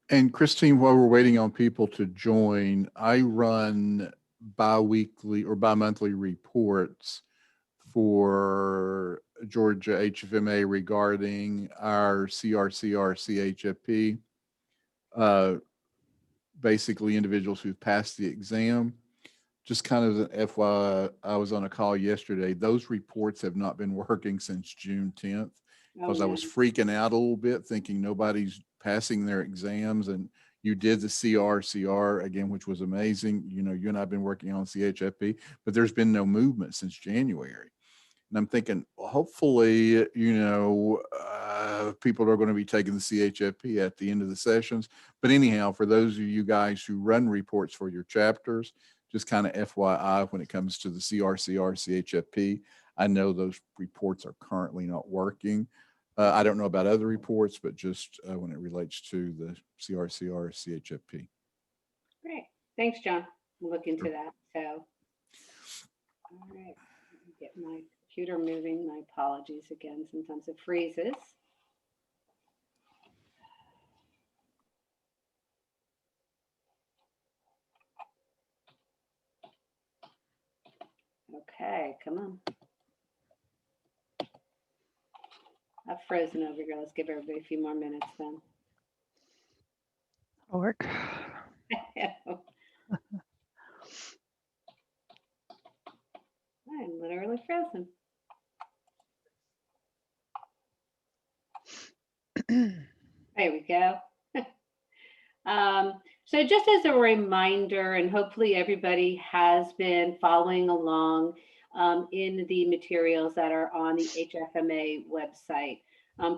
And Christine, while we're waiting on people to join, I run bi-weekly or bi-monthly reports for Georgia HFMA regarding our CRCR CHFP, uh, basically individuals who've passed the exam. Just kind of an FYI, I was on a call yesterday. Those reports have not been working since June 10th Oh because I no. was freaking out a little bit, thinking nobody's passing their exams. And you did the CRCR again, which was amazing. You know, you and I have been working on CHFP, but there's been no movement since January. And I'm thinking, well, hopefully, people are going to be taking the CHFP at the end of the sessions. But anyhow, for those of you guys who run reports for your chapters, just kind of FYI when it comes to the CRCR, CHFP, I know those reports are currently not working. I don't know about other reports, but just when it relates to the CRCR, CHFP. Great. Thanks, John. We'll look into Sure. that. So, all right. Let me get my computer moving. My apologies again. Sometimes it freezes. Okay, come on. I've frozen over here. Let's give everybody a few more minutes then. Work. I'm literally frozen. There we go. So just as a reminder, and hopefully everybody has been following along in the materials that are on the HFMA website.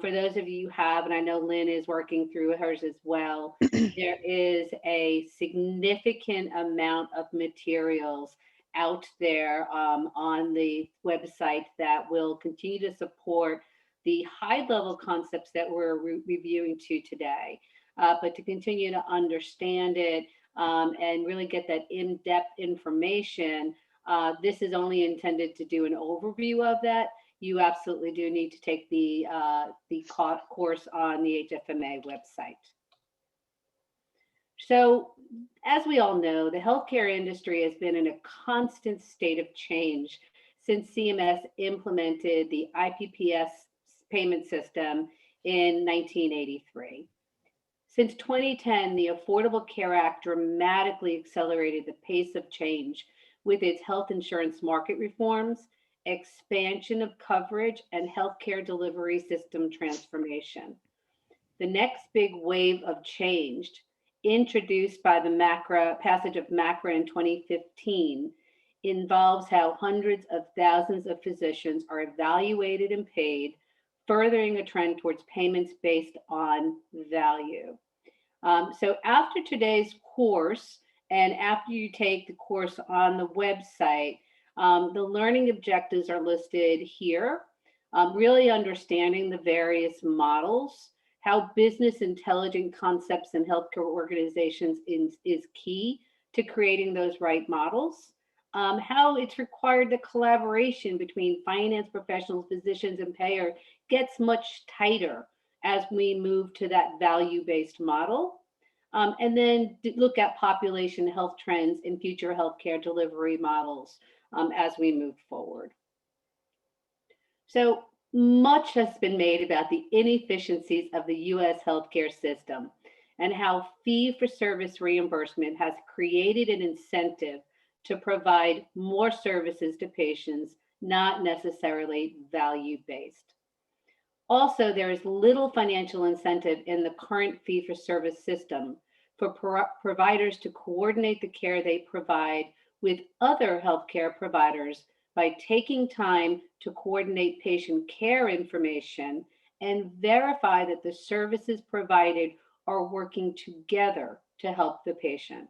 For those of you who have, and I know Lynn is working through hers as well, there is a significant amount of materials out there on the website that will continue to support the high level concepts that we're reviewing to today. But to continue to understand it and really get that in-depth information, this is only intended to do an overview of that. You absolutely do need to take the course on the HFMA website. So, as we all know, the healthcare industry has been in a constant state of change since CMS implemented the IPPS payment system in 1983. Since 2010, the Affordable Care Act dramatically accelerated the pace of change with its health insurance market reforms, expansion of coverage, and healthcare delivery system transformation. The next big wave of change, introduced by the passage of MACRA in 2015, involves how hundreds of thousands of physicians are evaluated and paid, furthering a trend towards payments based on value. So after today's course, and after you take the course on the website, the learning objectives are listed here. Really understanding the various models, how business intelligent concepts in healthcare organizations is key to creating those right models. How it's required the collaboration between finance professionals, physicians, and payer gets much tighter as we move to that value-based model. And then look at population health trends in future healthcare delivery models as we move forward. So much has been made about the inefficiencies of the US healthcare system and how fee-for-service reimbursement has created an incentive to provide more services to patients, not necessarily value-based. Also, there is little financial incentive in the current fee-for-service system for providers to coordinate the care they provide with other healthcare providers by taking time to coordinate patient care information and verify that the services provided are working together to help the patient.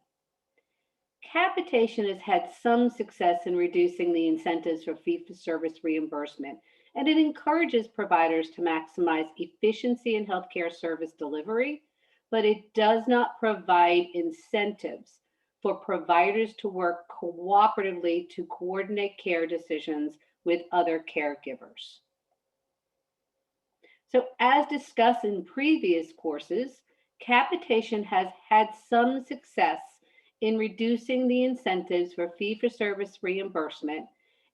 Capitation has had some success in reducing the incentives for fee-for-service reimbursement, and it encourages providers to maximize efficiency in healthcare service delivery, but it does not provide incentives for providers to work cooperatively to coordinate care decisions with other caregivers. So, as discussed in previous courses, capitation has had some success in reducing the incentives for fee-for-service reimbursement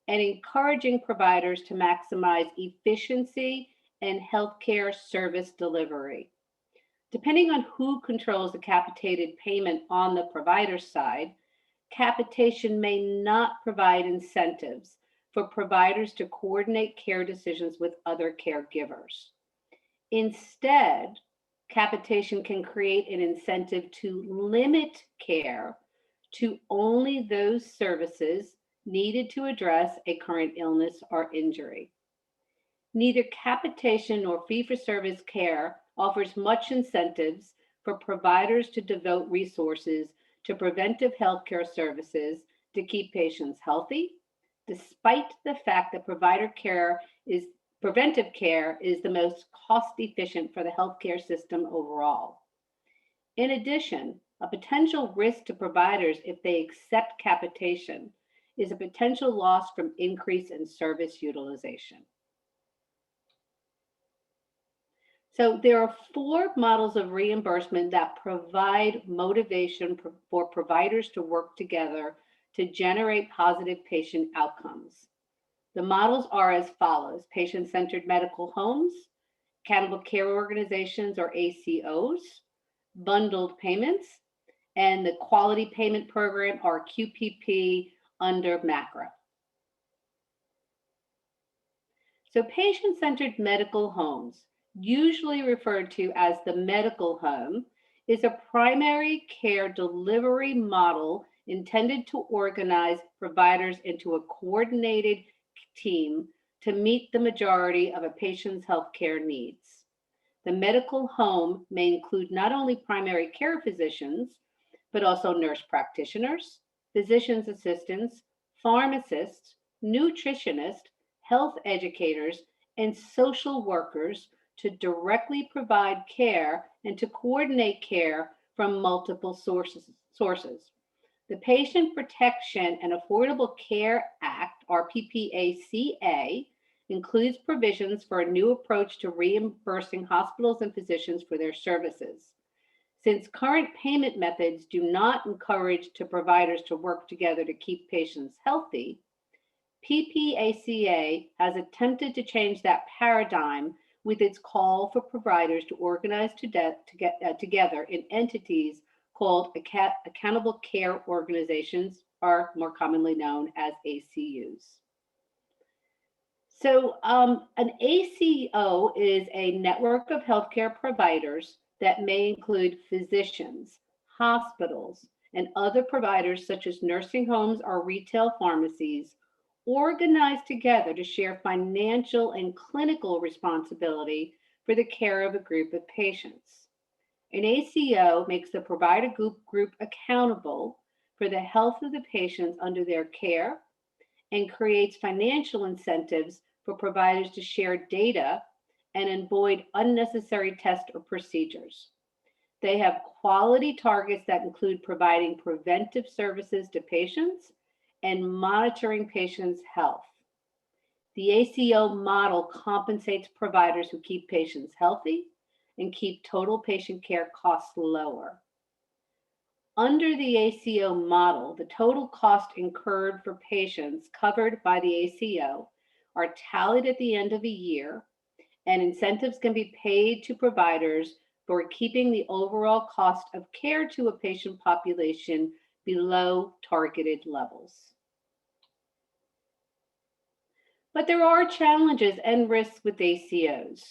and encouraging providers to maximize efficiency and healthcare service delivery. Depending on who controls the capitated payment on the provider side, capitation may not provide incentives for providers to coordinate care decisions with other caregivers. Instead, capitation can create an incentive to limit care to only those services needed to address a current illness or injury. Neither capitation nor fee-for-service care offers much incentives for providers to devote resources to preventive healthcare services to keep patients healthy, despite the fact that preventive care is the most cost efficient for the healthcare system overall. In addition, a potential risk to providers if they accept capitation is a potential loss from increase in service utilization. So there are 4 models of reimbursement that provide motivation for providers to work together to generate positive patient outcomes. The models are as follows: patient-centered medical homes, accountable care organizations or ACOs, bundled payments, and the quality payment program or QPP under MACRA. So patient-centered medical homes, usually referred to as the medical home, is a primary care delivery model intended to organize providers into a coordinated team to meet the majority of a patient's healthcare needs. The medical home may include not only primary care physicians, but also nurse practitioners, physician's assistants, pharmacists, nutritionists, health educators, and social workers to directly provide care and to coordinate care from multiple sources. The Patient Protection and Affordable Care Act, or PPACA, includes provisions for a new approach to reimbursing hospitals and physicians for their services. Since current payment methods do not encourage providers to work together to keep patients healthy, PPACA has attempted to change that paradigm with its call for providers to organize together in entities called accountable care organizations, or more commonly known as ACUs. So an ACO is a network of healthcare providers that may include physicians, hospitals, and other providers such as nursing homes or retail pharmacies, organized together to share financial and clinical responsibility for the care of a group of patients. An ACO makes the provider group accountable for the health of the patients under their care and creates financial incentives for providers to share data and avoid unnecessary tests or procedures. They have quality targets that include providing preventive services to patients and monitoring patients' health. The ACO model compensates providers who keep patients healthy and keep total patient care costs lower. Under the ACO model, the total cost incurred for patients covered by the ACO are tallied at the end of a year, and incentives can be paid to providers for keeping the overall cost of care to a patient population below targeted levels. But there are challenges and risks with ACOs.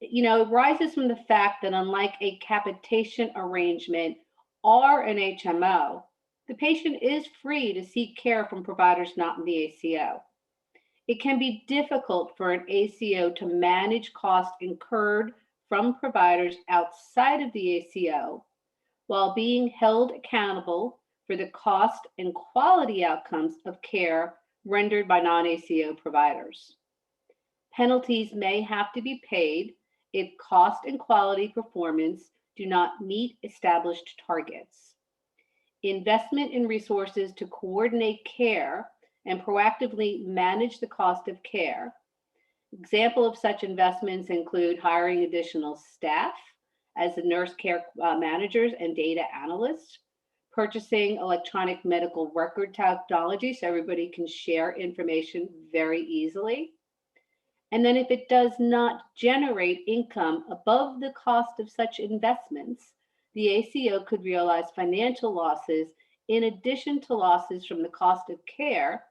It rises from the fact that unlike a capitation arrangement or an HMO, the patient is free to seek care from providers not in the ACO. It can be difficult for an ACO to manage costs incurred from providers outside of the ACO while being held accountable for the cost and quality outcomes of care rendered by non-ACO providers. Penalties may have to be paid if cost and quality performance do not meet established targets. Investment in resources to coordinate care and proactively manage the cost of care. Example of such investments include hiring additional staff as the nurse care managers and data analysts, purchasing electronic medical record technology so everybody can share information very easily. And then if it does not generate income above the cost of such investments, the ACO could realize financial losses in addition to losses from the cost of care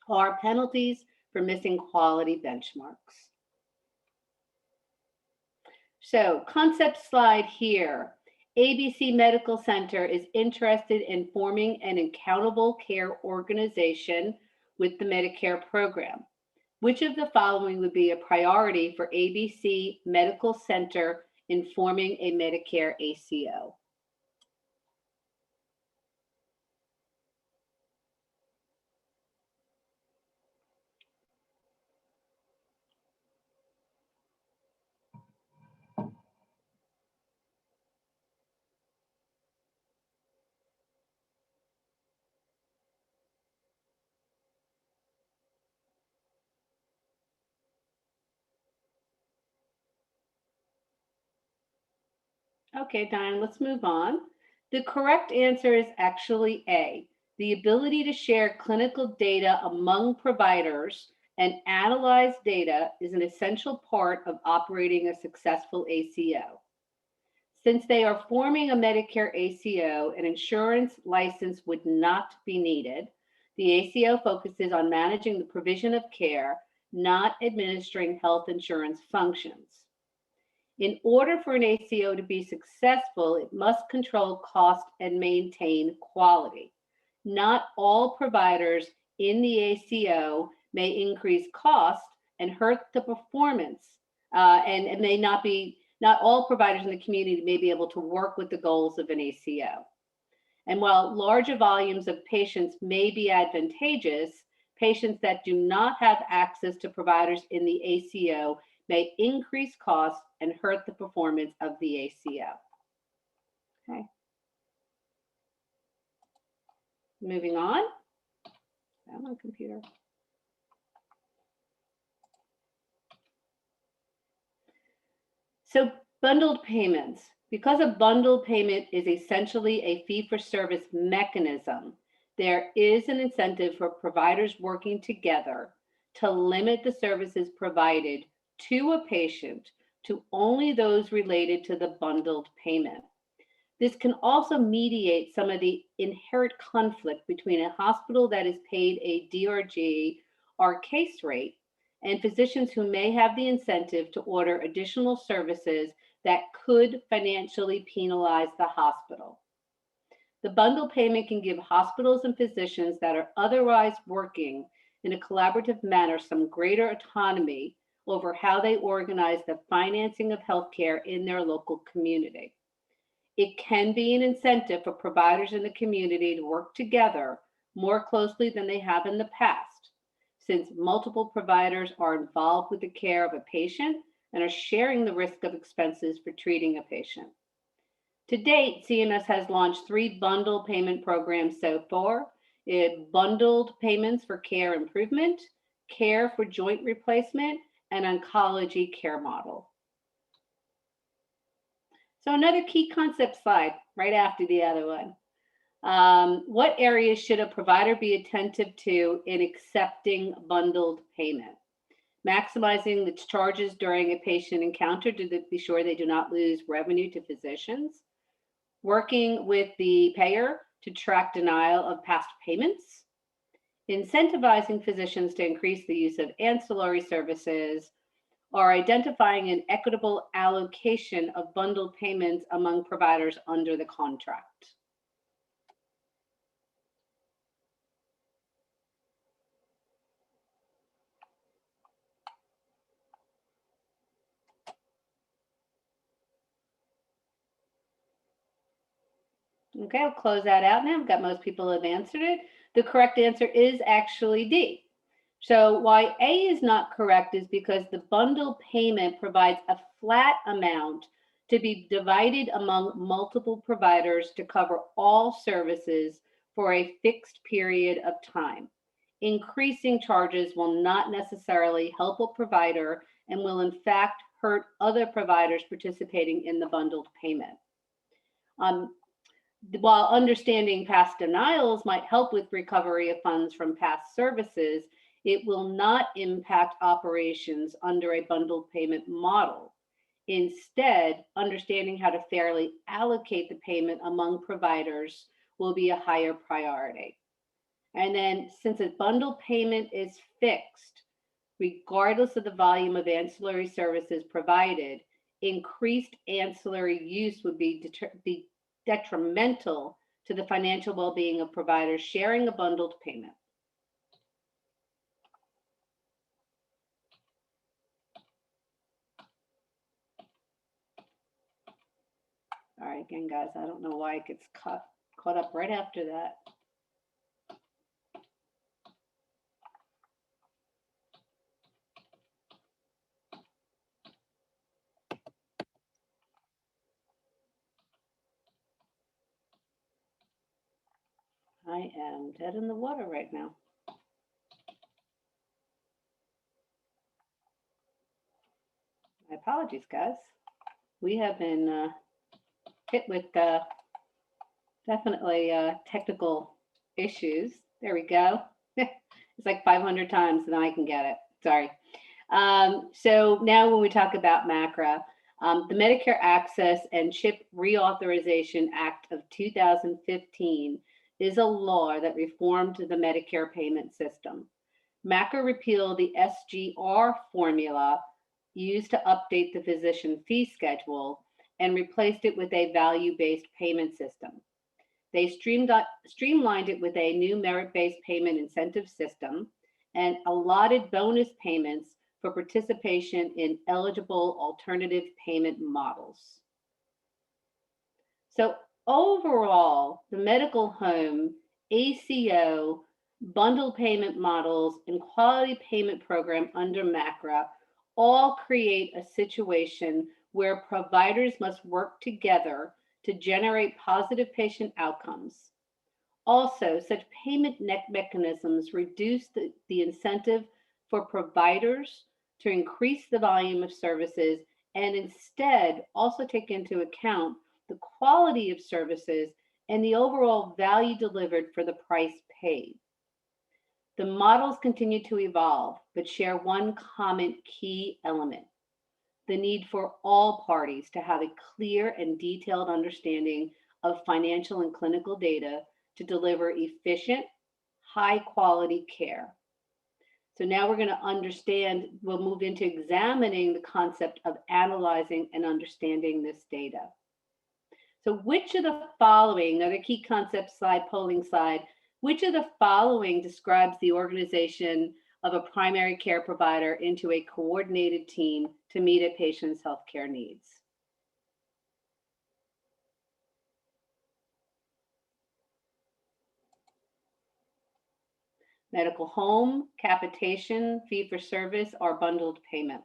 or penalties for missing quality benchmarks. So, concept slide here. ABC Medical Center is interested in forming an accountable care organization with the Medicare program. Which of the following would be a priority for ABC Medical Center in forming a Medicare ACO? Okay, Diane, let's move on. The correct answer is actually A. The ability to share clinical data among providers and analyze data is an essential part of operating a successful ACO. Since they are forming a Medicare ACO, an insurance license would not be needed. The ACO focuses on managing the provision of care, not administering health insurance functions. In order for an ACO to be successful, it must control cost and maintain quality. Not all providers in the ACO may increase cost and hurt the performance, and may not be, not all providers in the community may be able to work with the goals of an ACO. And while larger volumes of patients may be advantageous, patients that do not have access to providers in the ACO may increase costs and hurt the performance of the ACO. Okay. Moving on. Come on, computer. So bundled payments. Because a bundled payment is essentially a fee-for-service mechanism, there is an incentive for providers working together to limit the services provided to a patient to only those related to the bundled payment. This can also mediate some of the inherent conflict between a hospital that is paid a DRG or case rate and physicians who may have the incentive to order additional services that could financially penalize the hospital. The bundle payment can give hospitals and physicians that are otherwise working in a collaborative manner some greater autonomy over how they organize the financing of healthcare in their local community. It can be an incentive for providers in the community to work together more closely than they have in the past, since multiple providers are involved with the care of a patient and are sharing the risk of expenses for treating a patient. To date, CMS has launched 3 bundle payment programs so far. Bundled payments for care improvement, care for joint replacement, and oncology care model. So another key concept slide right after the other one. What areas should a provider be attentive to in accepting bundled payment? Maximizing the charges during a patient encounter to be sure they do not lose revenue to physicians. Working with the payer to track denial of past payments. Incentivizing physicians to increase the use of ancillary services, or identifying an equitable allocation of bundled payments among providers under the contract. Okay, I'll close that out now. I've got most people have answered it. The correct answer is actually D. So why A is not correct is because the bundle payment provides a flat amount to be divided among multiple providers to cover all services for a fixed period of time. Increasing charges will not necessarily help a provider and will in fact hurt other providers participating in the bundled payment. Um, while understanding past denials might help with recovery of funds from past services, it will not impact operations under a bundled payment model. Instead, understanding how to fairly allocate the payment among providers will be a higher priority. And then, since a bundled payment is fixed, regardless of the volume of ancillary services provided, increased ancillary use would be detrimental to the financial well-being of providers sharing a bundled payment. All right, again, guys, I don't know why it gets caught up right after that. I am dead in the water right now. My apologies, guys. We have been hit with definitely technical issues. There we go. It's like 500 times and I can get it. Sorry. So now when we talk about MACRA, the Medicare Access and CHIP Reauthorization Act of 2015 is a law that reformed the Medicare payment system. MACRA repealed the SGR formula used to update the physician fee schedule and replaced it with a value-based payment system. They streamlined it with a new merit-based payment incentive system and allotted bonus payments for participation in eligible alternative payment models. So overall, the medical home, ACO, bundled payment models, and quality payment program under MACRA all create a situation where providers must work together to generate positive patient outcomes. Also, such payment mechanisms reduce the incentive for providers to increase the volume of services and instead also take into account the quality of services and the overall value delivered for the price paid. The models continue to evolve, but share one common key element: the need for all parties to have a clear and detailed understanding of financial and clinical data to deliver efficient, high quality care. So now we're going to we'll move into examining the concept of analyzing and understanding this data. So which of the following, another key concept slide, polling slide, which of the following describes the organization of a primary care provider into a coordinated team to meet a patient's healthcare needs? Medical home, capitation, fee for service, or bundled payment?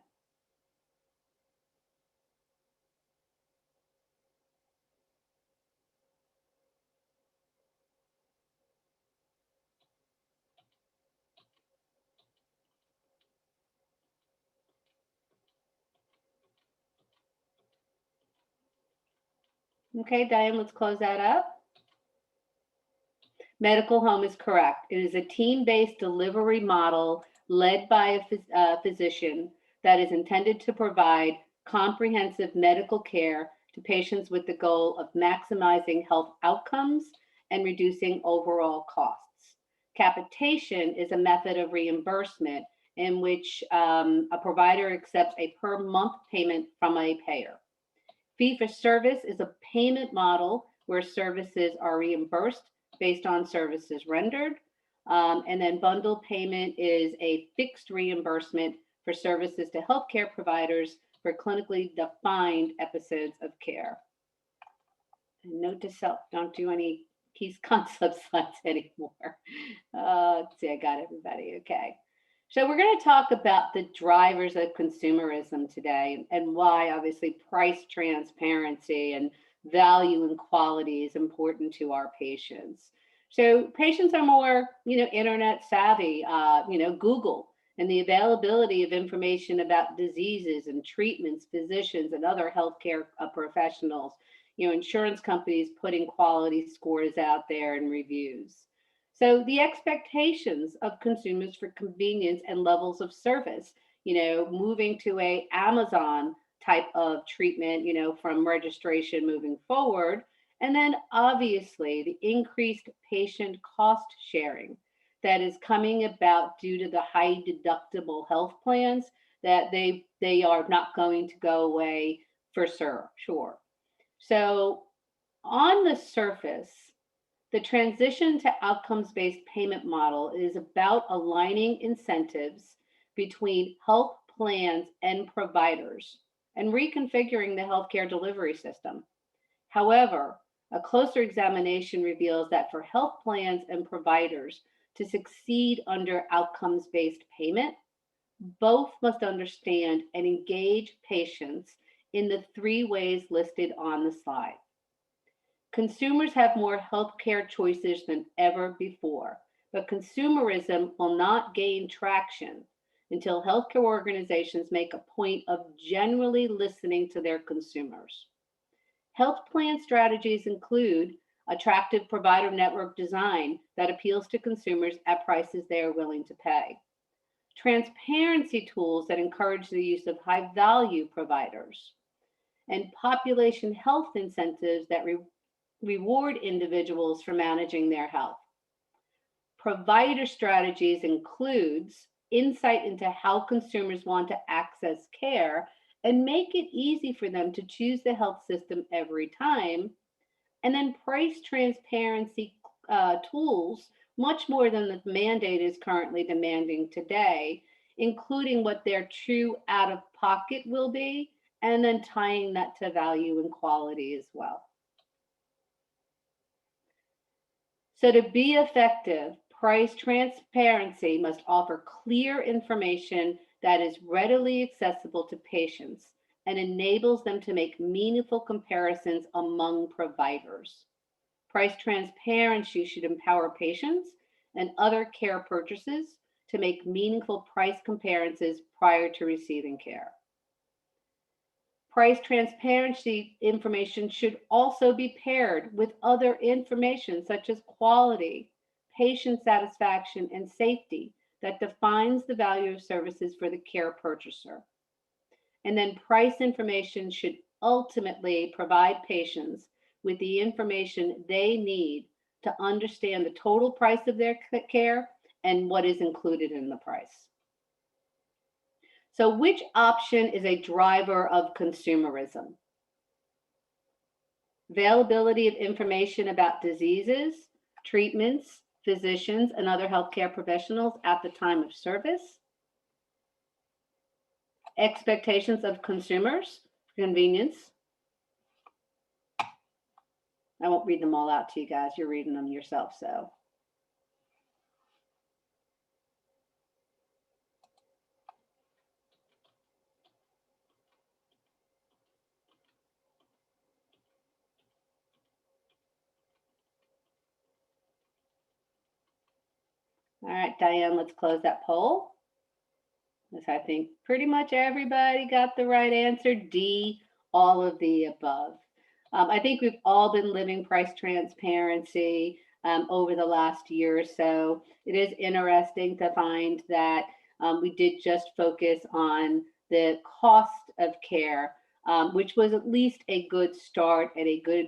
Okay, Diane, let's close that up. Medical home is correct. It is a team-based delivery model led by a physician that is intended to provide comprehensive medical care to patients with the goal of maximizing health outcomes and reducing overall costs. Capitation is a method of reimbursement in which a provider accepts a per month payment from a payer. Fee for service is a payment model where services are reimbursed based on services rendered. And then bundled payment is a fixed reimbursement for services to healthcare providers for clinically defined episodes of care. And note to self, don't do any key concept slides anymore. Let's see, I got everybody, okay. So we're going to talk about the drivers of consumerism today and why obviously price transparency and value and quality is important to our patients. So patients are more, internet savvy, Google and the availability of information about diseases and treatments, physicians, and other healthcare professionals. Insurance companies putting quality scores out there and reviews. So the expectations of consumers for convenience and levels of service, moving to a Amazon type of treatment, from registration moving forward. And then obviously the increased patient cost sharing that is coming about due to the high deductible health plans that they are not going to go away for sure. So on the surface, the transition to outcomes-based payment model is about aligning incentives between health plans and providers and reconfiguring the healthcare delivery system. However, a closer examination reveals that for health plans and providers to succeed under outcomes-based payment, both must understand and engage patients in the 3 ways listed on the slide. Consumers have more healthcare choices than ever before, but consumerism will not gain traction until healthcare organizations make a point of generally listening to their consumers. Health plan strategies include attractive provider network design that appeals to consumers at prices they are willing to pay, transparency tools that encourage the use of high value providers, and population health incentives that reward individuals for managing their health. Provider strategies includes insight into how consumers want to access care and make it easy for them to choose the health system every time. And then price transparency tools, much more than the mandate is currently demanding today, including what their true out of pocket will be, and then tying that to value and quality as well. So to be effective, price transparency must offer clear information that is readily accessible to patients and enables them to make meaningful comparisons among providers. Price transparency should empower patients and other care purchasers to make meaningful price comparisons prior to receiving care. Price transparency information should also be paired with other information such as quality, patient satisfaction, and safety that defines the value of services for the care purchaser. And then price information should ultimately provide patients with the information they need to understand the total price of their care and what is included in the price. So which option is a driver of consumerism? Availability of information about diseases, treatments, physicians, and other healthcare professionals at the time of service. Expectations of consumers, convenience. I won't read them all out to you guys. You're reading them yourself, so. All right, Diane, let's close that poll. As I think pretty much everybody got the right answer. D, all of the above. I think we've all been living price transparency over the last year or so. It is interesting to find that we did just focus on the cost of care, which was at least a good start and a good,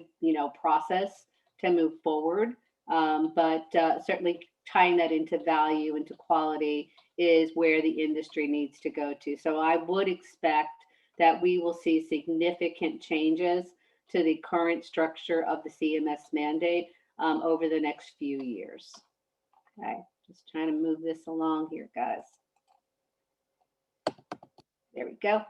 process to move forward. But certainly tying that into value, into quality, is where the industry needs to go to. So I would expect that we will see significant changes to the current structure of the CMS mandate over the next few years. Okay, just trying to move this along here, guys. There we go.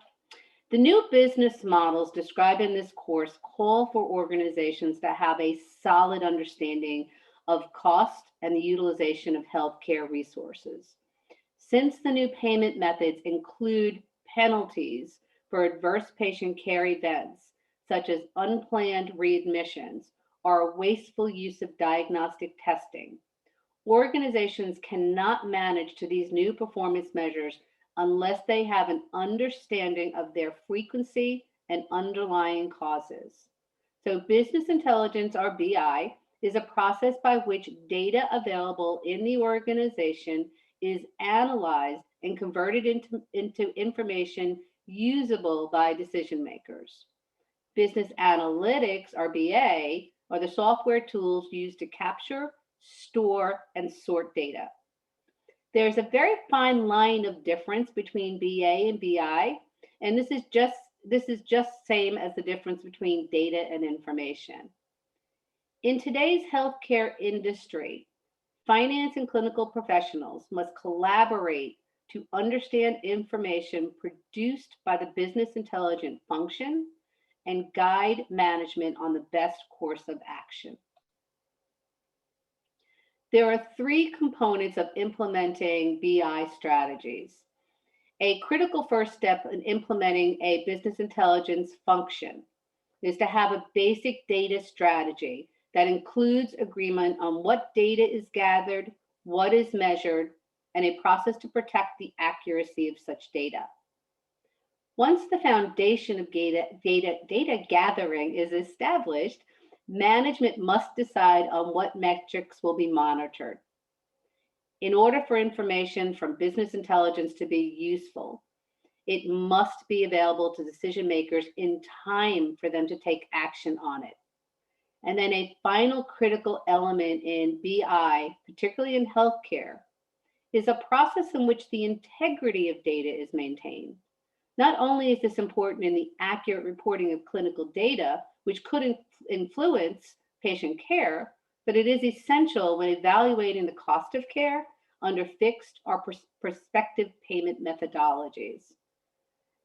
The new business models described in this course call for organizations to have a solid understanding of cost and the utilization of healthcare resources. Since the new payment methods include penalties for adverse patient care events, such as unplanned readmissions or wasteful use of diagnostic testing, Organizations cannot manage to these new performance measures unless they have an understanding of their frequency and underlying causes. So, business intelligence, or BI, is a process by which data available in the organization is analyzed and converted into information usable by decision makers. Business analytics, or BA, are the software tools used to capture, store, and sort data. There's a very fine line of difference between BA and BI, and this is just same as the difference between data and information. In today's healthcare industry, finance and clinical professionals must collaborate to understand information produced by the business intelligence function and guide management on the best course of action. There are three components of implementing BI strategies. A critical first step in implementing a business intelligence function is to have a basic data strategy that includes agreement on what data is gathered, what is measured, and a process to protect the accuracy of such data. Once the foundation of data gathering is established, management must decide on what metrics will be monitored. In order for information from business intelligence to be useful, it must be available to decision makers in time for them to take action on it. And then a final critical element in BI, particularly in healthcare, is a process in which the integrity of data is maintained. Not only is this important in the accurate reporting of clinical data, which could influence patient care, but it is essential when evaluating the cost of care under fixed or prospective payment methodologies.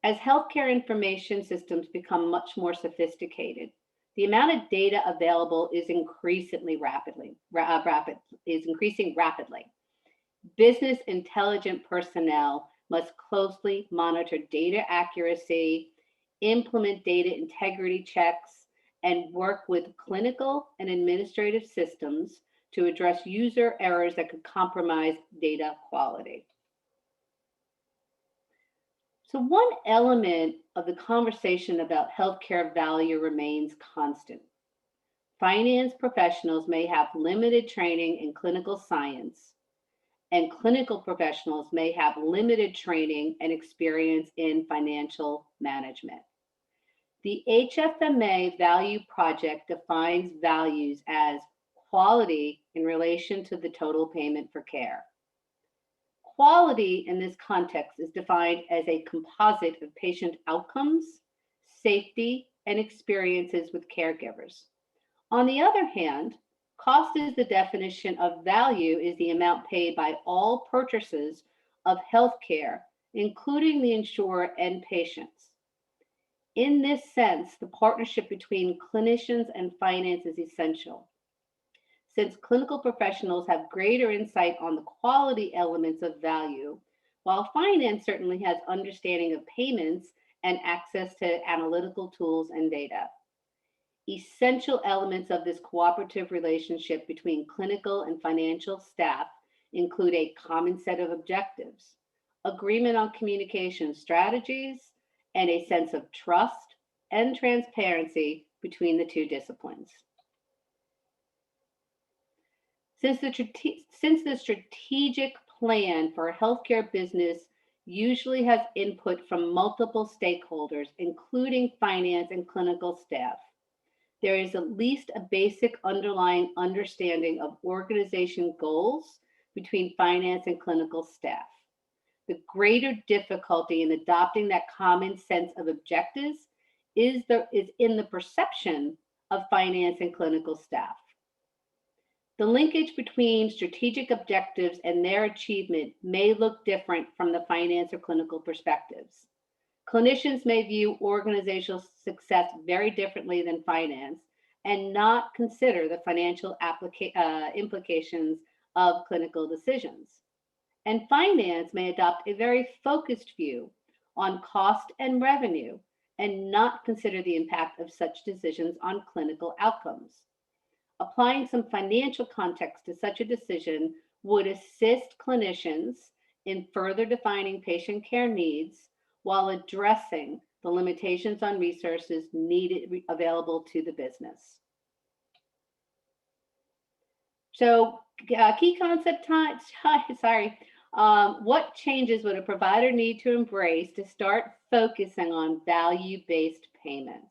As healthcare information systems become much more sophisticated, the amount of data available is increasing rapidly. Business intelligent personnel must closely monitor data accuracy, implement data integrity checks, and work with clinical and administrative systems to address user errors that could compromise data quality. So one element of the conversation about healthcare value remains constant. Finance professionals may have limited training in clinical science, and clinical professionals may have limited training and experience in financial management. The HFMA Value Project defines values as quality in relation to the total payment for care. Quality in this context is defined as a composite of patient outcomes, safety, and experiences with caregivers. On the other hand, cost is the definition of value is the amount paid by all purchasers of healthcare, including the insurer and patients. In this sense, the partnership between clinicians and finance is essential. Since clinical professionals have greater insight on the quality elements of value, while finance certainly has understanding of payments and access to analytical tools and data. Essential elements of this cooperative relationship between clinical and financial staff include a common set of objectives, agreement on communication strategies, and a sense of trust and transparency between the two disciplines. Since the strategic plan for a healthcare business usually has input from multiple stakeholders, including finance and clinical staff, there is at least a basic underlying understanding of organization goals between finance and clinical staff. The greater difficulty in adopting that common sense of objectives is in the perception of finance and clinical staff. The linkage between strategic objectives and their achievement may look different from the finance or clinical perspectives. Clinicians may view organizational success very differently than finance and not consider the financial implications of clinical decisions. And finance may adopt a very focused view on cost and revenue and not consider the impact of such decisions on clinical outcomes. Applying some financial context to such a decision would assist clinicians in further defining patient care needs while addressing the limitations on resources needed available to the business. So, key concept time. Sorry. What changes would a provider need to embrace to start focusing on value-based payments?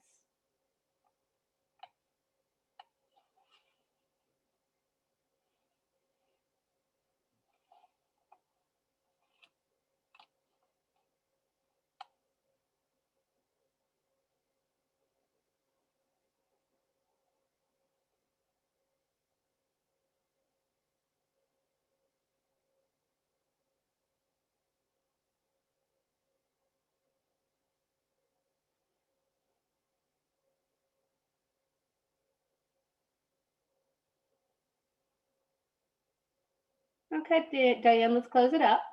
Okay, Diane, let's close it up.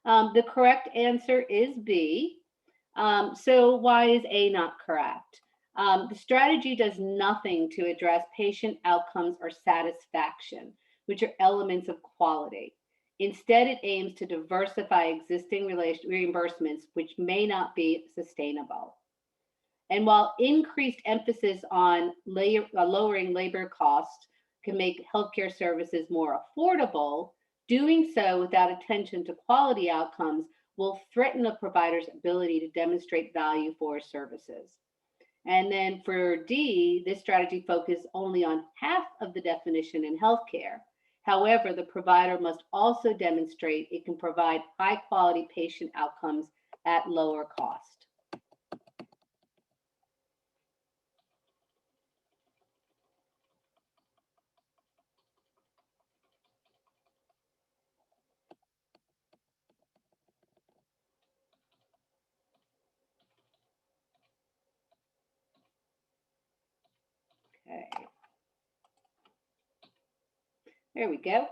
The correct answer is B. So why is A not correct? The strategy does nothing to address patient outcomes or satisfaction, which are elements of quality. Instead, it aims to diversify existing reimbursements, which may not be sustainable. And while increased emphasis on lowering labor costs can make healthcare services more affordable, doing so without attention to quality outcomes will threaten a provider's ability to demonstrate value for services. And then for D, this strategy focuses only on half of the definition in healthcare. However, the provider must also demonstrate it can provide high quality patient outcomes at lower cost. Okay, there we go.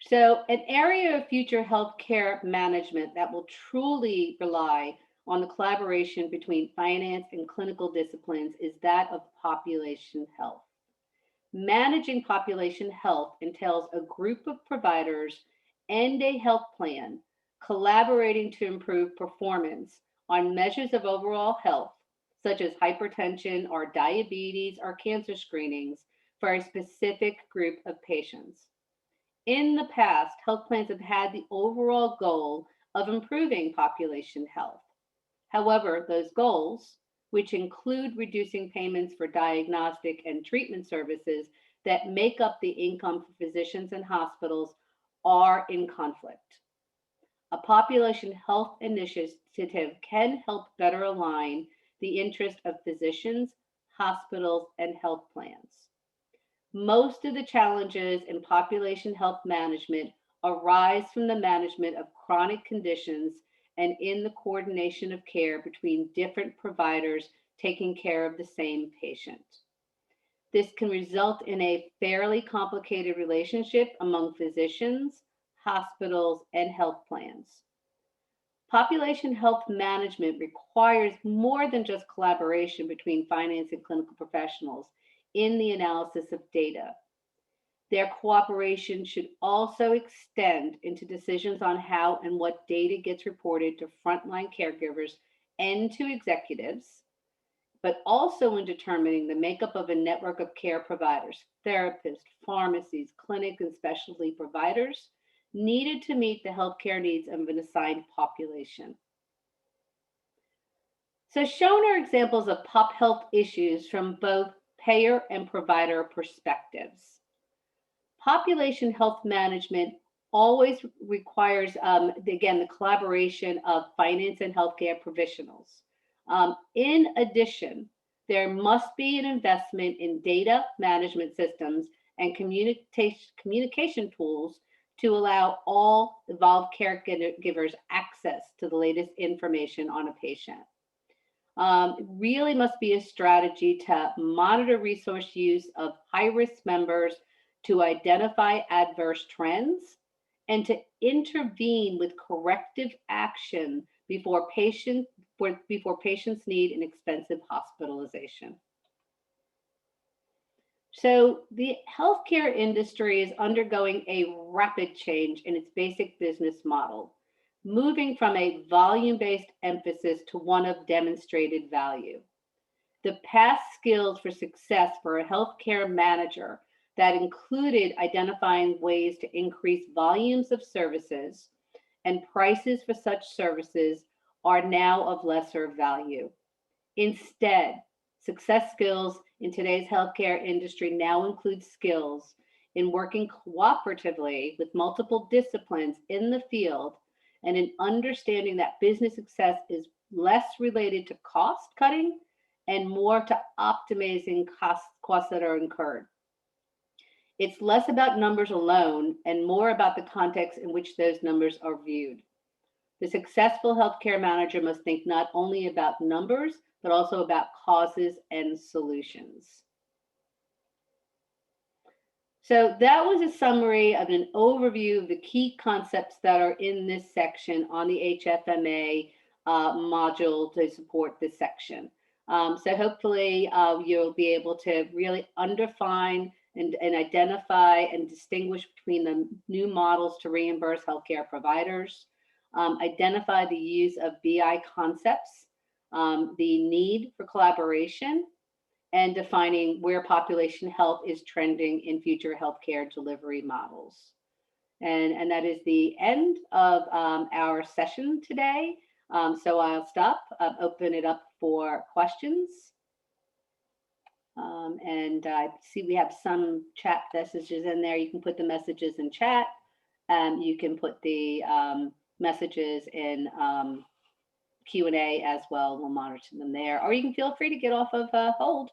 So, an area of future healthcare management that will truly rely on the collaboration between finance and clinical disciplines is that of population health. Managing population health entails a group of providers and a health plan collaborating to improve performance on measures of overall health, such as hypertension or diabetes or cancer screenings for a specific group of patients. In the past, health plans have had the overall goal of improving population health. However, those goals, which include reducing payments for diagnostic and treatment services that make up the income for physicians and hospitals, are in conflict. A population health initiative can help better align the interest of physicians, hospitals, and health plans. Most of the challenges in population health management arise from the management of chronic conditions and in the coordination of care between different providers taking care of the same patient. This can result in a fairly complicated relationship among physicians, hospitals, and health plans. Population health management requires more than just collaboration between finance and clinical professionals in the analysis of data. Their cooperation should also extend into decisions on how and what data gets reported to frontline caregivers and to executives, but also in determining the makeup of a network of care providers, therapists, pharmacies, clinic, and specialty providers needed to meet the healthcare needs of an assigned population. So shown are examples of pop health issues from both payer and provider perspectives. Population health management always requires, again, the collaboration of finance and healthcare professionals. In addition, there must be an investment in data management systems and communication tools to allow all involved caregivers access to the latest information on a patient. Really must be a strategy to monitor resource use of high-risk members, to identify adverse trends, and to intervene with corrective action before patients need an expensive hospitalization. So the healthcare industry is undergoing a rapid change in its basic business model, moving from a volume-based emphasis to one of demonstrated value. The past skills for success for a healthcare manager that included identifying ways to increase volumes of services and prices for such services are now of lesser value. Instead, success skills in today's healthcare industry now include skills in working cooperatively with multiple disciplines in the field and in understanding that business success is less related to cost cutting and more to optimizing costs that are incurred. It's less about numbers alone and more about the context in which those numbers are viewed. The successful healthcare manager must think not only about numbers, but also about causes and solutions. So that was a summary of an overview of the key concepts that are in this section on the HFMA module to support this section. So hopefully you'll be able to really undefine and identify and distinguish between the new models to reimburse healthcare providers, identify the use of BI concepts, the need for collaboration, and defining where population health is trending in future healthcare delivery models. And that is the end of our session today. So I'll stop, open it up for questions. And I see we have some chat messages in there. You can put the messages in chat. You can put the messages in Q&A as well. We'll monitor them there. Or you can feel free to get off of hold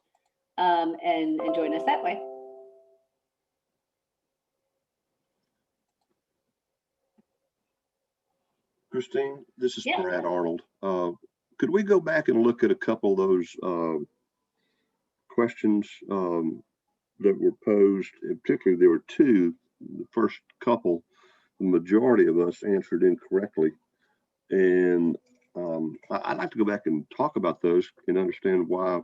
and join us that way. Christine, this is Yeah. Brad Arnold. Could we go back and look at a couple of those questions that were posed? In particular, there were two. The first couple, the majority of us answered incorrectly. And I'd like to go back and talk about those and understand why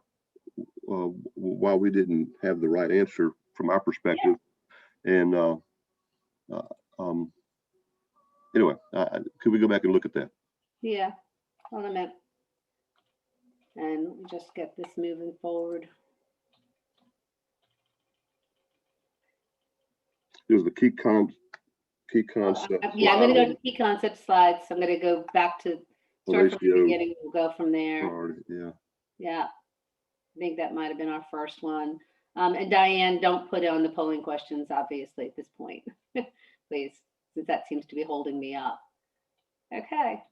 we didn't have the right answer from our perspective. Yeah. And anyway, could we go back and look at that? Yeah, hold a minute. And let me just get this moving forward. It was the key concept. Yeah, I'm going to go to key concept slides. I'm going to go back to start from the beginning. We'll go from there. Yeah. Yeah. I think that might have been our first one. And Diane, don't put on the polling questions, obviously, at this point, please, since that seems to be holding me up. Okay.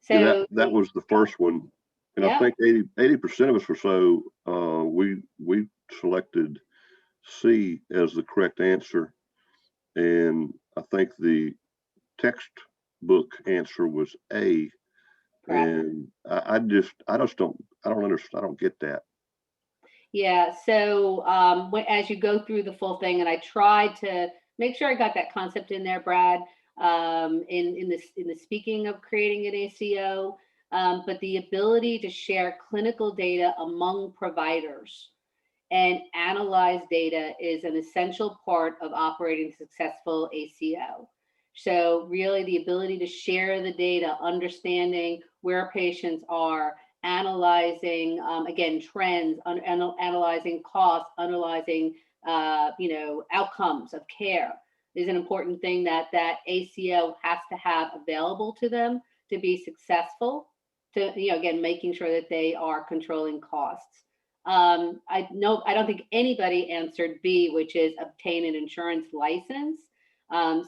So yeah, that was the first one. And yeah. I think 80% of us or so, we selected C as the correct answer. And I think the textbook answer was A. Correct. And I don't get that. Yeah. So as you go through the full thing, and I tried to make sure I got that concept in there, Brad, in the speaking of creating an ACO, but the ability to share clinical data among providers and analyze data is an essential part of operating a successful ACO. So really the ability to share the data, understanding where patients are, analyzing, again, trends, analyzing costs, analyzing, outcomes of care is an important thing that ACO has to have available to them to be successful, to, again, making sure that they are controlling costs. I don't think anybody answered B, which is obtain an insurance license.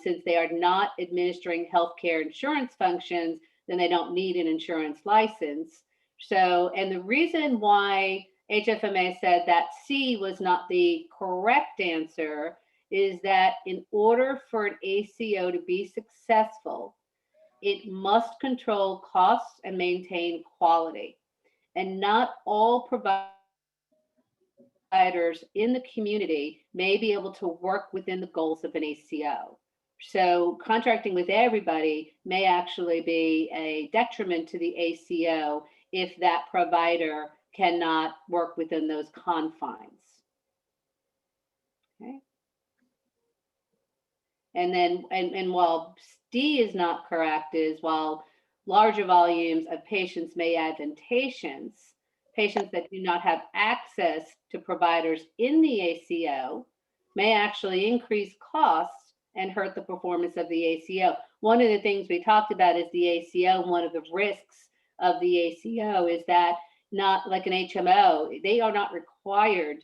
Since they are not administering healthcare insurance functions, then they don't need an insurance license. So, and the reason why HFMA said that C was not the correct answer is that in order for an ACO to be successful, it must control costs and maintain quality. And not all providers in the community may be able to work within the goals of an ACO. So contracting with everybody may actually be a detriment to the ACO if that provider cannot work within those confines. Okay. And then, and while D is not correct, is while larger volumes of patients may advantageous, patients that do not have access to providers in the ACO may actually increase costs and hurt the performance of the ACO. One of the things we talked about is the ACO. One of the risks of the ACO is that, not like an HMO, they are not required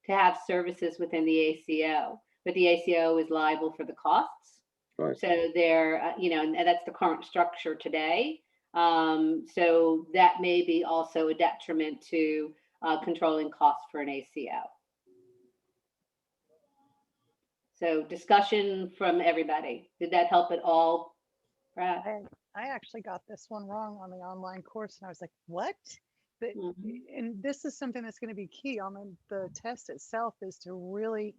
to have services within the ACO, but the ACO is liable for the costs. Right. So they're, and that's the current structure today. So that may be also a detriment to controlling costs for an ACO. So discussion from everybody. Did that help at all, Brad? I actually got this one wrong on the online course, and I was like, what? But, and this is something that's going to be key on the test itself, is to really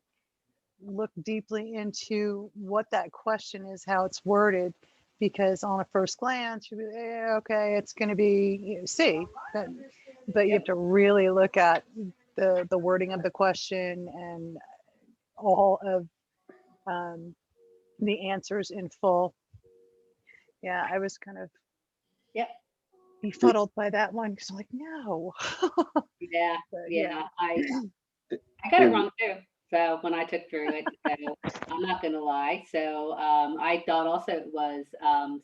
look deeply into what that question is, how it's worded, because on a first glance, you'll be, okay, it's going to be C, but you have to really look at the wording of the question and all of the answers in full. Yeah, I was kind of befuddled by that one, because I'm like, no. Yeah, But, yeah. I got it wrong too. So when I took through it, so I'm not going to lie. So I thought also it was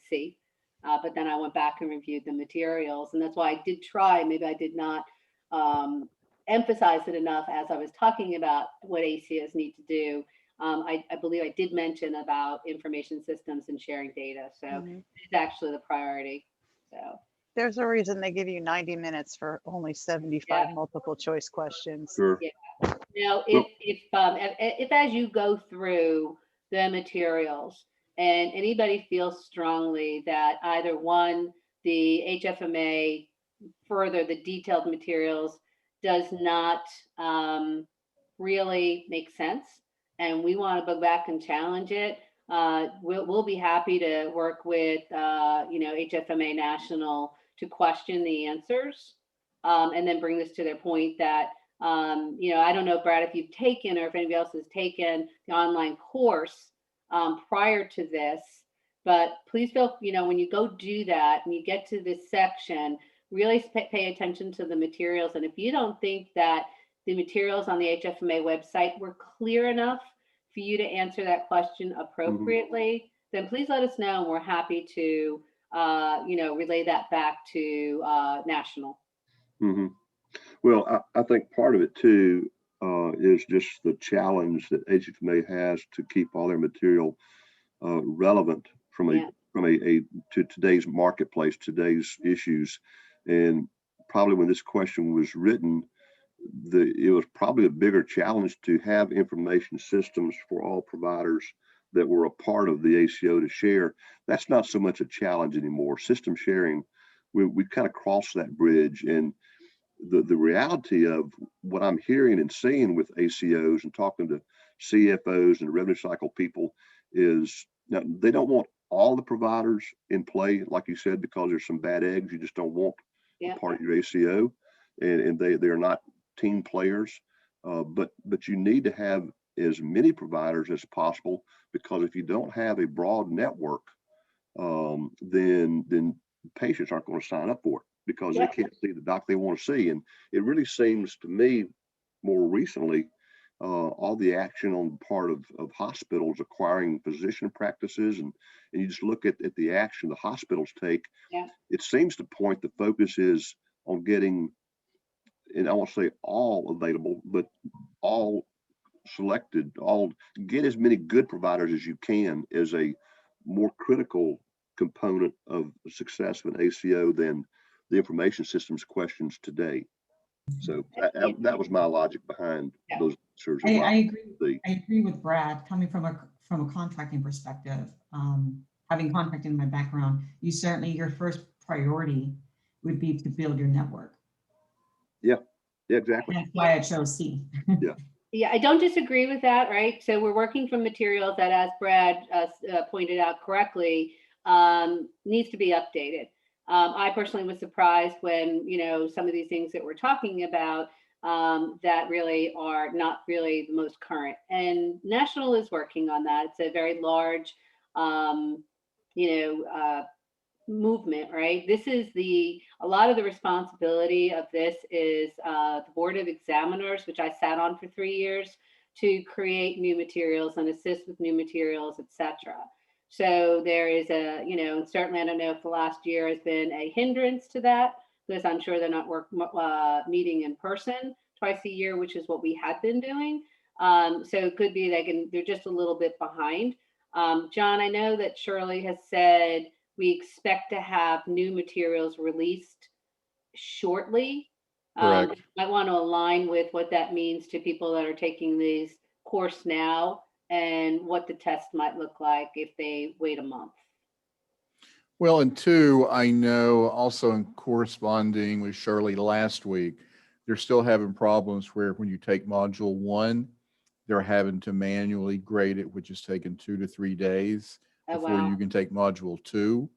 C, but then I went back and reviewed the materials, and that's why I did try. Maybe I did not emphasize it enough as I was talking about what ACOs need to do. I believe I did mention about information systems and sharing data. So it's actually the priority. So there's a reason they give you 90 minutes for only 75 multiple choice questions. Sure. Yeah. Now, if as you go through the materials and anybody feels strongly that either one, the HFMA, further the detailed materials does not really make sense, and we want to go back and challenge it, we'll be happy to work with HFMA National to question the answers, and then bring this to their point that I don't know, Brad, if you've taken or if anybody else has taken the online course prior to this, but please feel, when you go do that and you get to this section, really pay attention to the materials. And if you don't think that the materials on the HFMA website were clear enough for you to answer that question appropriately, then please let us know, and we're happy to, relay that back to National. Well, I think part of it too is just the challenge that HFMA has to keep all their material relevant from to today's marketplace, today's issues. And probably when this question was written, it was probably a bigger challenge to have information systems for all providers that were a part of the ACO to share. That's not so much a challenge anymore. System sharing, we kind of crossed that bridge. And the reality of what I'm hearing and seeing with ACOs and talking to CFOs and revenue cycle people is, now, they don't want all the providers in play, like you said, because there's some bad eggs you just don't want part of your ACO, and they're not team players. But you need to have as many providers as possible, because if you don't have a broad network, then patients aren't going to sign up for it, because they can't see the doc they want to see. And it really seems to me more recently, all the action on the part of hospitals acquiring physician practices, and you just look at the action the hospitals take, it seems to point the focus is on getting, and I won't say all available, but all selected, get as many good providers as you can, is a more critical component of the success of an ACO than the information systems questions today. So that was my logic behind those answers. I agree with Brad, coming from a contracting perspective. Having contracting in my background, your first priority would be to build your network. Yeah, exactly. And that's why I chose C. Yeah, I don't disagree with that, right? So we're working from materials that, as Brad pointed out correctly, needs to be updated. I personally was surprised when, some of these things that we're talking about that really are not really the most current. And National is working on that. It's a very large, um, movement, right? A lot of the responsibility of this is the Board of Examiners, which I sat on for 3 years, to create new materials and assist with new materials, etc. So there is and certainly I don't know if the last year has been a hindrance to that, because I'm sure they're not meeting in person twice a year, which is what we had been doing. So it could be they're just a little bit behind. John, I know that Shirley has said we expect to have new materials released shortly. Correct. I want to align with what that means to people that are taking these course now and what the test might look like if they wait a month. Well, and two, I know also in corresponding with Shirley last week, they're still having problems where when you take module 1, they're having to manually grade it, which is taking 2 to 3 days Oh, before wow. you can take module 2.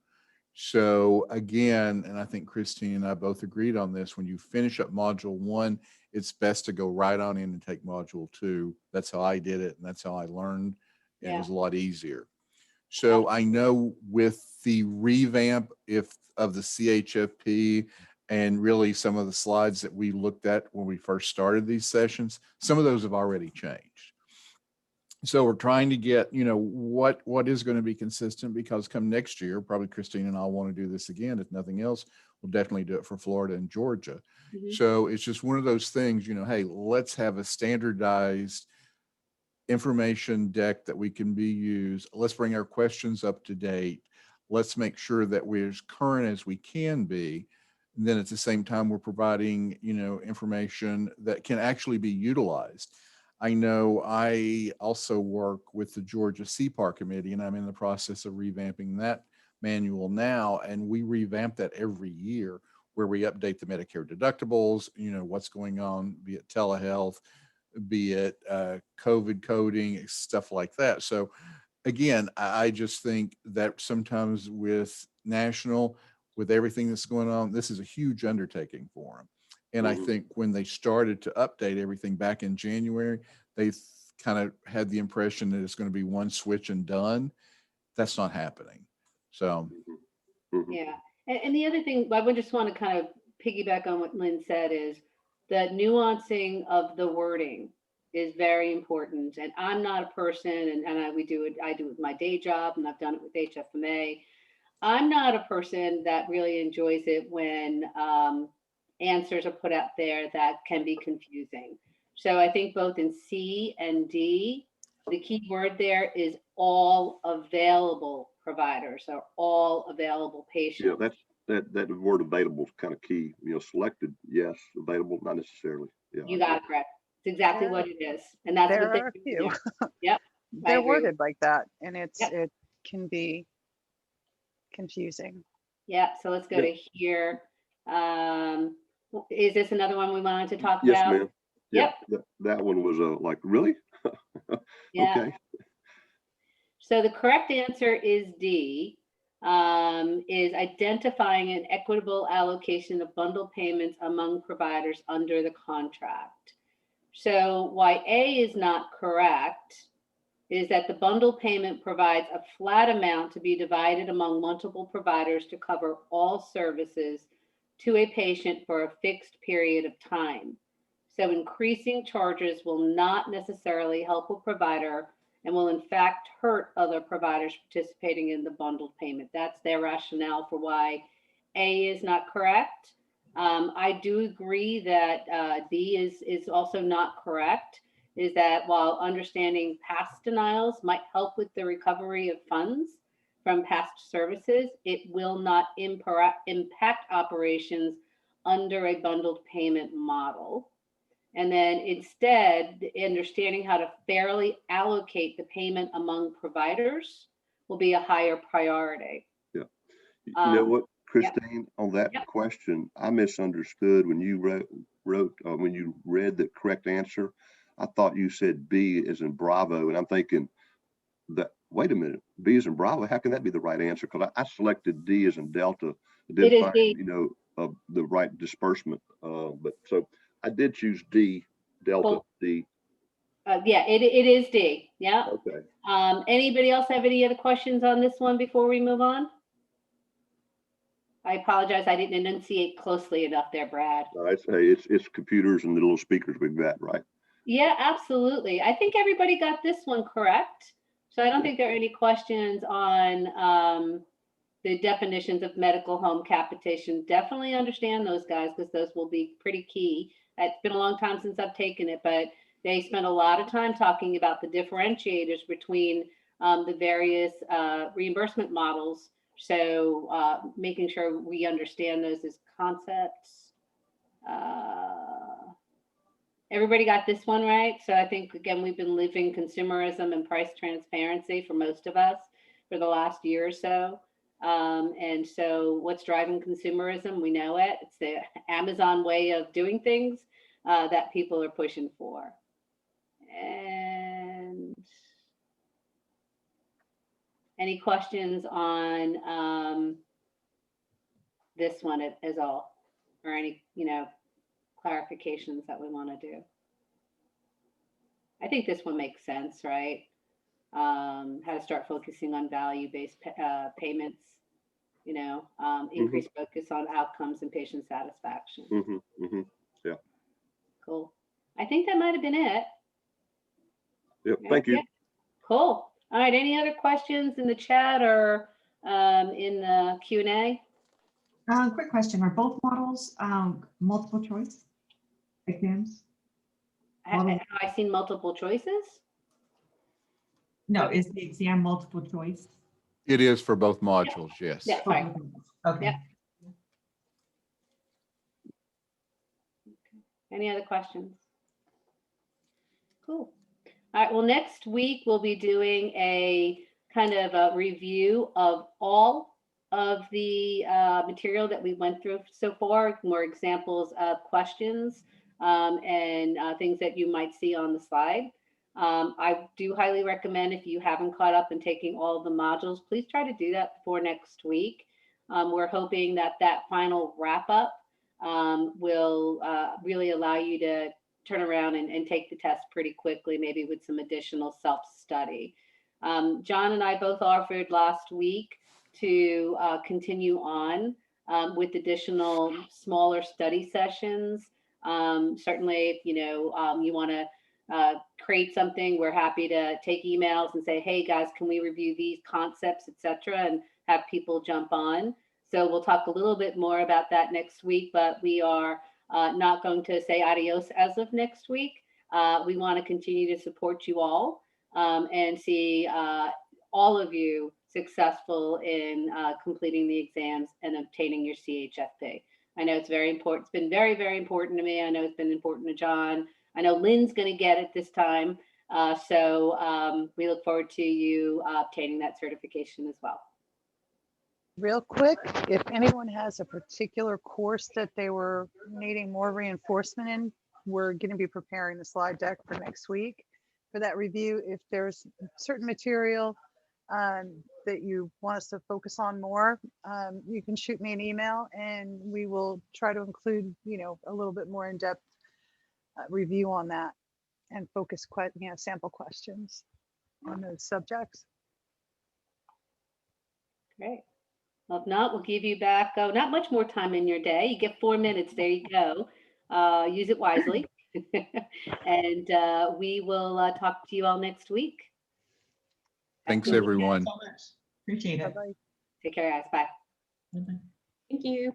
So again, and I think Christine and I both agreed on this, when you finish up module 1, it's best to go right on in and take module 2. That's how I did it, and that's how I learned, and it was a lot easier. So I know with the revamp of the CHFP and really some of the slides that we looked at when we first started these sessions, some of those have already changed. So we're trying to get, what is going to be consistent, because come next year, probably Christine and I want to do this again. If nothing else, we'll definitely do it for Florida and Georgia. Mhm. So it's just one of those things, hey, let's have a standardized information deck that we can be used. Let's bring our questions up to date. Let's make sure that we're as current as we can be. And then at the same time, we're providing, information that can actually be utilized. I know I also work with the Georgia CPAR committee, and I'm in the process of revamping that manual now. And we revamp that every year, where we update the Medicare deductibles, what's going on, be it telehealth, be it COVID coding, stuff like that. So again, I just think that sometimes with National, with everything that's going on, this is a huge undertaking for them. And I think when they started to update everything back in January, they kind of had the impression that it's going to be one switch and done. That's not happening. So. Yeah. And the other thing, I would just want to kind of piggyback on what Lynn said, is that nuancing of the wording is very important. And I'm not a person, and I do it with my day job, and I've done it with HFMA. I'm not a person that really enjoys it when answers are put out there that can be confusing. So I think both in C and D, the key word there is all available providers or all available patients. Yeah, that word available is kind of key. Selected, yes. Available, not necessarily. Yeah, You got it correct. It's exactly what it is, and that's what There are a few. Yep, They're worded like that, and it can be confusing. Yeah. So let's go to here. Is this another one we wanted to talk about? Yes, ma'am. Yep. Yeah, that one was like, really? Yeah. Okay. So the correct answer is D, is identifying an equitable allocation of bundle payments among providers under the contract. So why A is not correct is that the bundle payment provides a flat amount to be divided among multiple providers to cover all services to a patient for a fixed period of time. So increasing charges will not necessarily help a provider and will in fact hurt other providers participating in the bundled payment. That's their rationale for why A is not correct. I do agree that D is also not correct, is that while understanding past denials might help with the recovery of funds from past services, it will not impact operations under a bundled payment model. And then instead, understanding how to fairly allocate the payment among providers will be a higher priority. Yeah. You know what, Christine, on that question, I misunderstood when you wrote when you read the correct answer. I thought you said B as in Bravo, and I'm thinking that, wait a minute, B as in Bravo, how can that be the right answer? Because I selected D as in Delta, did is find, D. the right disbursement. But so I did choose D, Delta Cool. D. Yeah, it is D. Yeah. Okay. Anybody else have any other questions on this one before we move on? I apologize, I didn't enunciate closely enough there, Brad. I'd say it's computers and the little speakers we've got, right? Yeah, absolutely. I think everybody got this one correct. So I don't think there are any questions on the definitions of medical home capitation. Definitely understand those, guys, because those will be pretty key. It's been a long time since I've taken it, but they spent a lot of time talking about the differentiators between the various reimbursement models. So making sure we understand those as concepts. Everybody got this one right. So I think, again, we've been living consumerism and price transparency for most of us for the last year or so. And so what's driving consumerism? We know it. It's the Amazon way of doing things that people are pushing for. And any questions on this one as all, or any, clarifications that we want to do? I think this one makes sense, right? How to start focusing on value-based payments, increased focus on outcomes and patient satisfaction. Yeah. Cool. I think that might have been it. Yep. Thank you. Yeah. Cool. All right. Any other questions in the chat or in the Q&A? Quick question. Are both models multiple choice exams? Have I seen multiple choices? No, is the exam multiple choice? It is for both modules, yes. Yeah, sorry. Okay. Yeah. Any other questions? Cool. All right. Well, next week we'll be doing a kind of a review of all of the material that we went through so far, more examples of questions and things that you might see on the slide. I do highly recommend, if you haven't caught up in taking all the modules, please try to do that before next week. We're hoping that final wrap up will really allow you to turn around and take the test pretty quickly, maybe with some additional self-study. John and I both offered last week to continue on with additional smaller study sessions. Certainly, if you want to create something, we're happy to take emails and say, hey guys, can we review these concepts, etc., and have people jump on. So we'll talk a little bit more about that next week, but we are not going to say adios as of next week. We want to continue to support you all and see all of you successful in completing the exams and obtaining your CHFP. I know it's very important. It's been very, very important to me. I know it's been important to John. I know Lynn's going to get it this time. So we look forward to you obtaining that certification as well. Real quick, if anyone has a particular course that they were needing more reinforcement in, we're going to be preparing the slide deck for next week for that review. If there's certain material that you want us to focus on more, you can shoot me an email and we will try to include, a little bit more in-depth review on that and focus sample questions on those subjects. Great. Well, if not, we'll give you back not much more time in your day. You get 4 minutes. There you go. Use it wisely. And we will talk to you all next week. Thanks, everyone. Thank you so much. Appreciate it. Bye-bye. Take care, guys. Bye. Bye-bye. Thank you.